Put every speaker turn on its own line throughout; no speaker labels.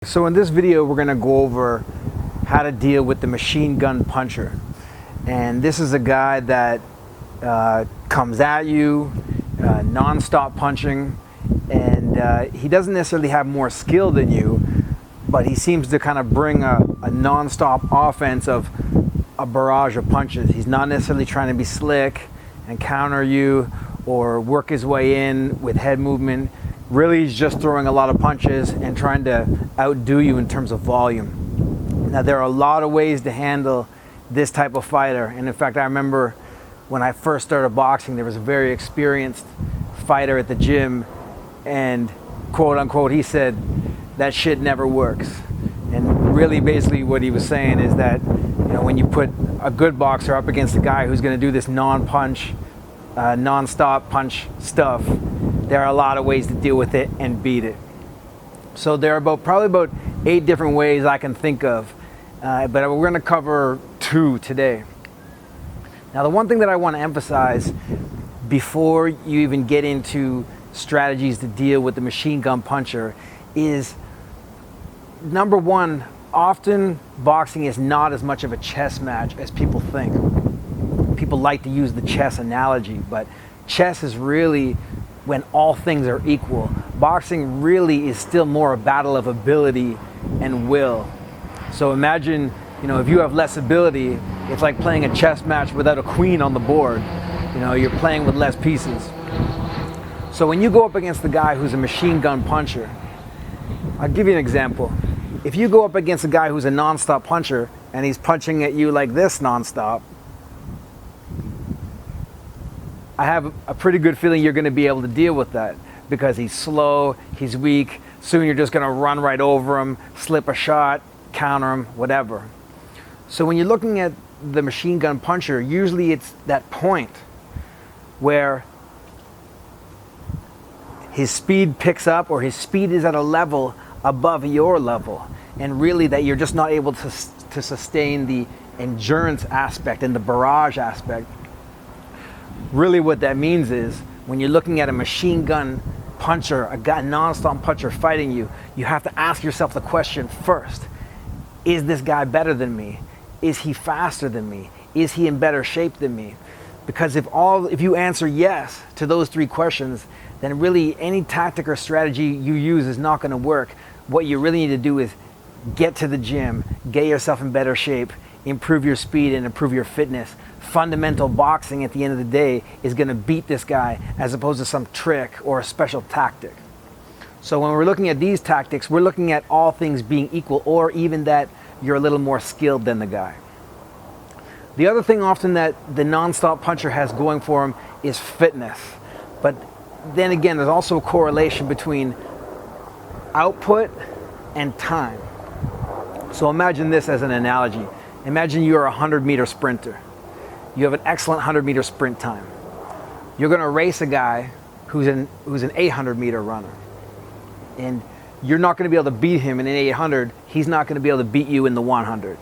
So in this video, we're going to go over how to deal with the machine gun puncher. And this is a guy that comes at you, non-stop punching, and he doesn't necessarily have more skill than you, but he seems to kind of bring a non-stop offense of a barrage of punches. He's not necessarily trying to be slick and counter you or work his way in with head movement. Really, he's just throwing a lot of punches and trying to outdo you in terms of volume. Now, there are a lot of ways to handle this type of fighter. And in fact, I remember when I first started boxing, there was a very experienced fighter at the gym, and quote unquote, he said, that shit never works. And really, basically what he was saying is that, you know, when you put a good boxer up against a guy who's going to do this non-punch, non-stop punch stuff, there are a lot of ways to deal with it and beat it. So there are probably about 8 different ways I can think of, but we're going to cover 2 today. Now, the one thing that I want to emphasize before you even get into strategies to deal with the machine gun puncher is, number one, often boxing is not as much of a chess match as people think. People like to use the chess analogy, but chess is really when all things are equal. Boxing really is still more a battle of ability and will. So imagine, you know, if you have less ability, it's like playing a chess match without a queen on the board. You know, you're playing with less pieces. So when you go up against the guy who's a machine gun puncher, I'll give you an example. If you go up against a guy who's a non-stop puncher and he's punching at you like this non-stop, I have a pretty good feeling you're going to be able to deal with that because he's slow, he's weak. Soon you're just going to run right over him, slip a shot, counter him, whatever. So when you're looking at the machine gun puncher, usually it's that point where his speed picks up, or his speed is at a level above your level, and really that you're just not able to sustain the endurance aspect and the barrage aspect. Really what that means is when you're looking at a machine gun puncher, a guy non-stop puncher fighting you, you have to ask yourself the question first: is this guy better than me? Is he faster than me? Is he in better shape than me? Because if you answer yes to those 3 questions, then really any tactic or strategy you use is not going to work. What you really need to do is get to the gym, get yourself in better shape, improve your speed and improve your fitness. Fundamental boxing at the end of the day is going to beat this guy as opposed to some trick or a special tactic. So when we're looking at these tactics, we're looking at all things being equal, or even that you're a little more skilled than the guy. The other thing often that the non-stop puncher has going for him is fitness. But then again, there's also a correlation between output and time. So imagine this as an analogy. Imagine you're a 100-meter sprinter. You have an excellent 100-meter sprint time. You're going to race a guy who's an 800-meter runner. And you're not going to be able to beat him in an 800. He's not going to be able to beat you in the 100.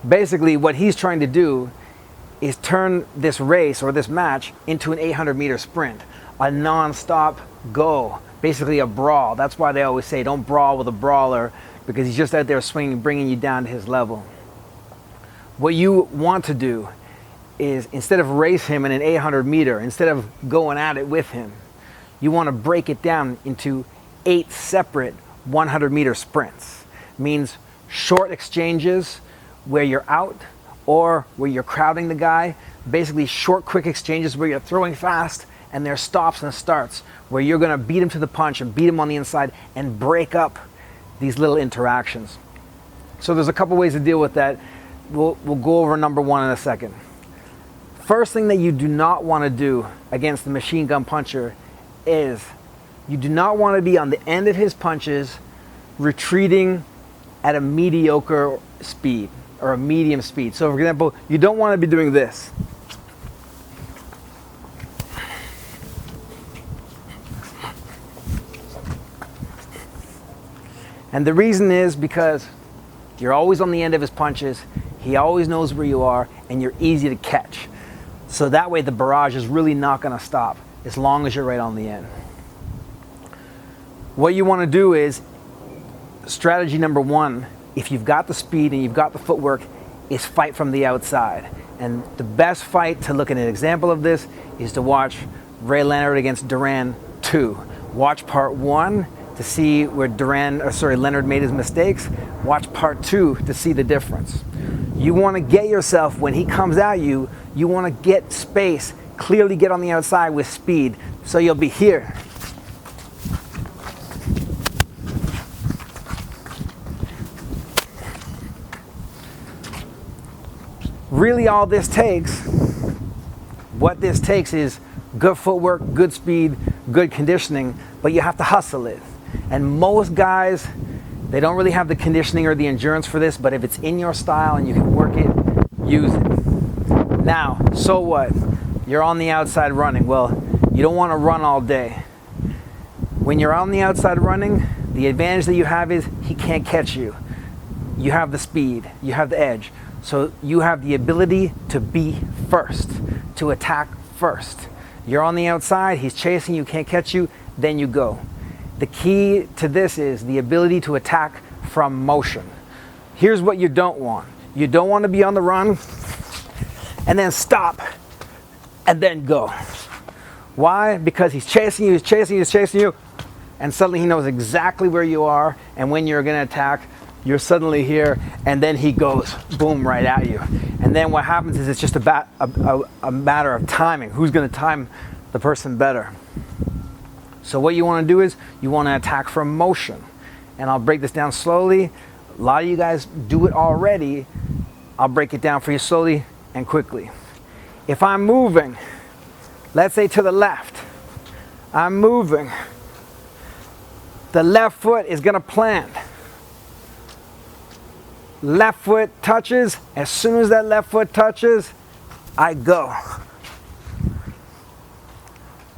Basically, what he's trying to do is turn this race or this match into an 800-meter sprint, a non-stop go, basically a brawl. That's why they always say don't brawl with a brawler, because he's just out there swinging, bringing you down to his level. What you want to do is, instead of race him in an 800-meter, instead of going at it with him, you want to break it down into 8 separate 100-meter sprints. Means short exchanges where you're out or where you're crowding the guy. Basically short, quick exchanges where you're throwing fast, and there's stops and starts where you're going to beat him to the punch and beat him on the inside and break up these little interactions. So there's a couple ways to deal with that. We'll go over number 1 in a second. First thing that you do not want to do against the machine gun puncher is you do not want to be on the end of his punches retreating at a mediocre speed or a medium speed. So for example, you don't want to be doing this. And the reason is because you're always on the end of his punches, he always knows where you are, and you're easy to catch. So that way the barrage is really not going to stop as long as you're right on the end. What you want to do is strategy number one, if you've got the speed and you've got the footwork, is fight from the outside. And the best fight to look at an example of this is to watch Ray Leonard against Duran 2. Watch part 1 to see where Leonard made his mistakes. Watch part 2 to see the difference. You want to get yourself, when he comes at you, you want to get space, clearly get on the outside with speed. So you'll be here. Really all this takes, what this takes is good footwork, good speed, good conditioning, but you have to hustle it. And most guys, they don't really have the conditioning or the endurance for this, but if it's in your style and you can work it, use it. Now, so what? You're on the outside running. Well, you don't want to run all day. When you're on the outside running, the advantage that you have is he can't catch you. You have the speed, you have the edge. So you have the ability to be first, to attack first. You're on the outside, he's chasing you, can't catch you, then you go. The key to this is the ability to attack from motion. Here's what you don't want. You don't want to be on the run and then stop and then go. Why? Because he's chasing you, he's chasing you, he's chasing you, and suddenly he knows exactly where you are, and when you're going to attack, you're suddenly here, and then he goes boom right at you. And then what happens is it's just a matter of timing. Who's going to time the person better? So what you want to do is you want to attack from motion. And I'll break this down slowly. A lot of you guys do it already. I'll break it down for you slowly and quickly. If I'm moving, let's say to the left, I'm moving. The left foot is going to plant. Left foot touches. As soon as that left foot touches, I go.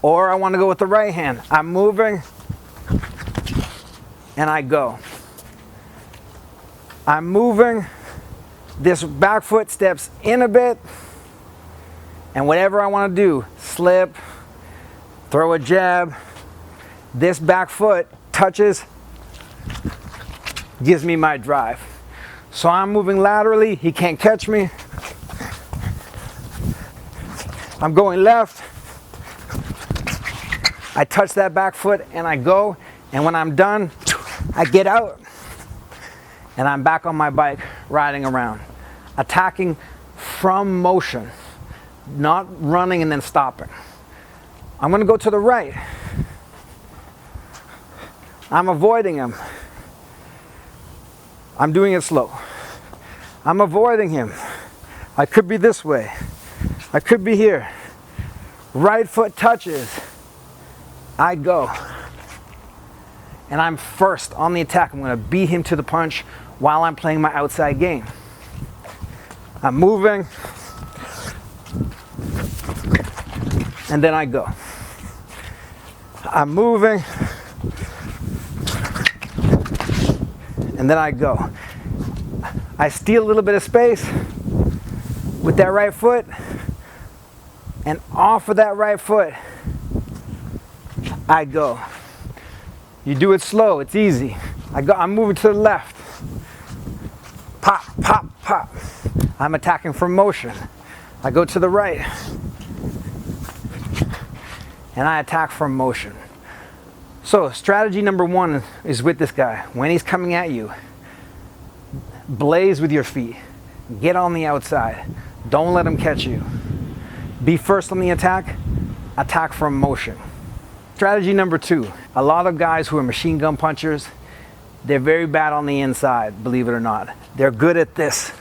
Or I want to go with the right hand. I'm moving and I go. I'm moving. This back foot steps in a bit, and whatever I want to do, slip, throw a jab, this back foot touches, gives me my drive. So I'm moving laterally, he can't catch me. I'm going left. I touch that back foot and I go, and when I'm done, I get out and I'm back on my bike riding around, attacking from motion, not running and then stopping. I'm going to go to the right. I'm avoiding him. I'm doing it slow. I'm avoiding him. I could be this way. I could be here. Right foot touches. I go. And I'm first on the attack. I'm going to beat him to the punch while I'm playing my outside game. I'm moving. And then I go. I'm moving. And then I go. I steal a little bit of space with that right foot, and off of that right foot, I go. You do it slow, it's easy. I'm moving to the left. Pop, pop, pop. I'm attacking from motion. I go to the right, and I attack from motion. So strategy number one is with this guy. When he's coming at you, blaze with your feet. Get on the outside. Don't let him catch you. Be first on the attack. Attack from motion. Strategy number two. A lot of guys who are machine gun punchers, they're very bad on the inside, believe it or not. They're good at this.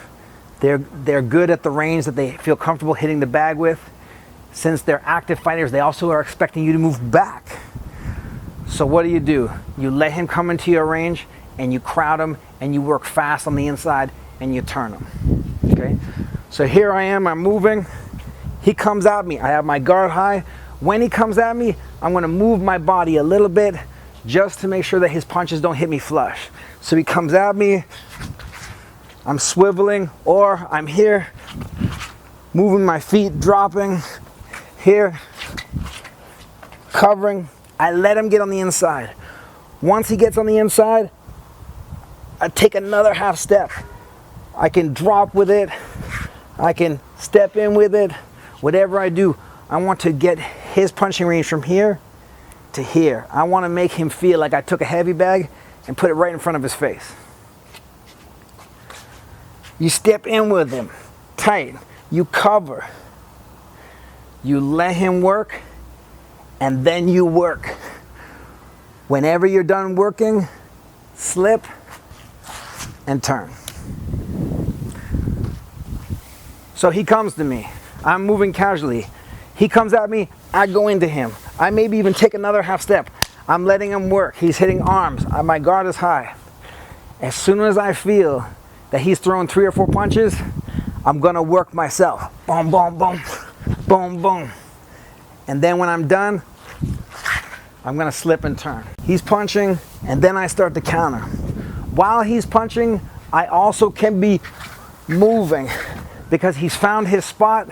They're good at the range that they feel comfortable hitting the bag with. Since they're active fighters, they also are expecting you to move back. So what do? You let him come into your range and you crowd him and you work fast on the inside and you turn him. Okay? So here I am, I'm moving. He comes at me. I have my guard high. When he comes at me, I'm going to move my body a little bit just to make sure that his punches don't hit me flush. So he comes at me, I'm swiveling, or I'm here, moving my feet, dropping, here, covering. I let him get on the inside. Once he gets on the inside, I take another half step. I can drop with it. I can step in with it. Whatever I do, I want to get his punching range from here to here. I want to make him feel like I took a heavy bag and put it right in front of his face. You step in with him, tight. You cover. You let him work, and then you work. Whenever you're done working, slip and turn. So he comes to me. I'm moving casually. He comes at me, I go into him. I maybe even take another half step. I'm letting him work. He's hitting arms. My guard is high. As soon as I feel that he's throwing 3 or 4 punches, I'm gonna work myself. Boom, boom, boom, boom, boom. And then when I'm done, I'm gonna slip and turn. He's punching, and then I start to counter. While he's punching, I also can be moving because he's found his spot.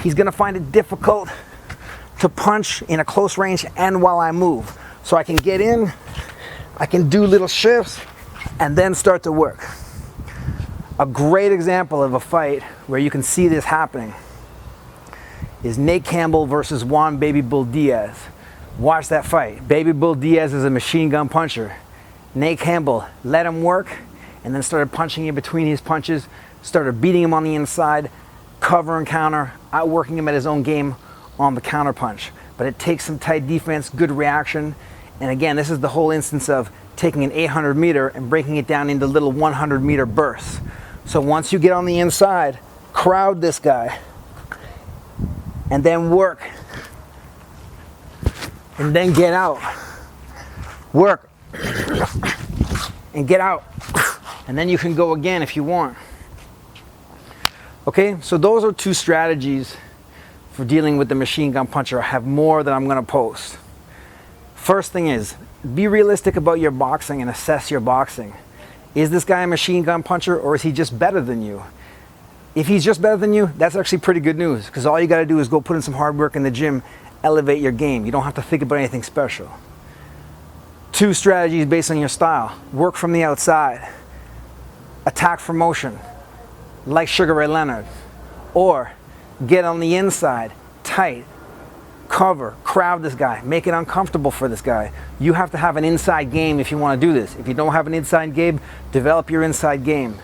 He's gonna find it difficult to punch in a close range and while I move. So I can get in, I can do little shifts, and then start to work. A great example of a fight where you can see this happening is Nate Campbell versus Juan Baby Bull Diaz. Watch that fight. Baby Bull Diaz is a machine gun puncher. Nate Campbell let him work and then started punching in between his punches, started beating him on the inside, cover and counter, outworking him at his own game on the counter punch. But it takes some tight defense, good reaction. And again, this is the whole instance of taking an 800 meter and breaking it down into little 100 meter bursts. So once you get on the inside, crowd this guy and then work and then get out. Work and get out. And then you can go again if you want. Okay, so those are 2 strategies for dealing with the machine gun puncher. I have more that I'm gonna post. First thing is, be realistic about your boxing and assess your boxing. Is this guy a machine gun puncher or is he just better than you? If he's just better than you, that's actually pretty good news because all you gotta do is go put in some hard work in the gym, elevate your game. You don't have to think about anything special. 2 strategies based on your style. Work from the outside. Attack for motion, like Sugar Ray Leonard. Or get on the inside, tight, cover, crowd this guy, make it uncomfortable for this guy. You have to have an inside game if you want to do this. If you don't have an inside game, develop your inside game.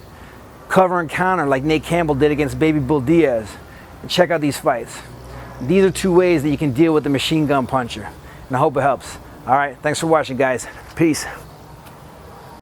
Cover and counter like Nate Campbell did against Baby Bull Diaz. And check out these fights. These are 2 ways that you can deal with the machine gun puncher. And I hope it helps. All right, thanks for watching, guys. Peace.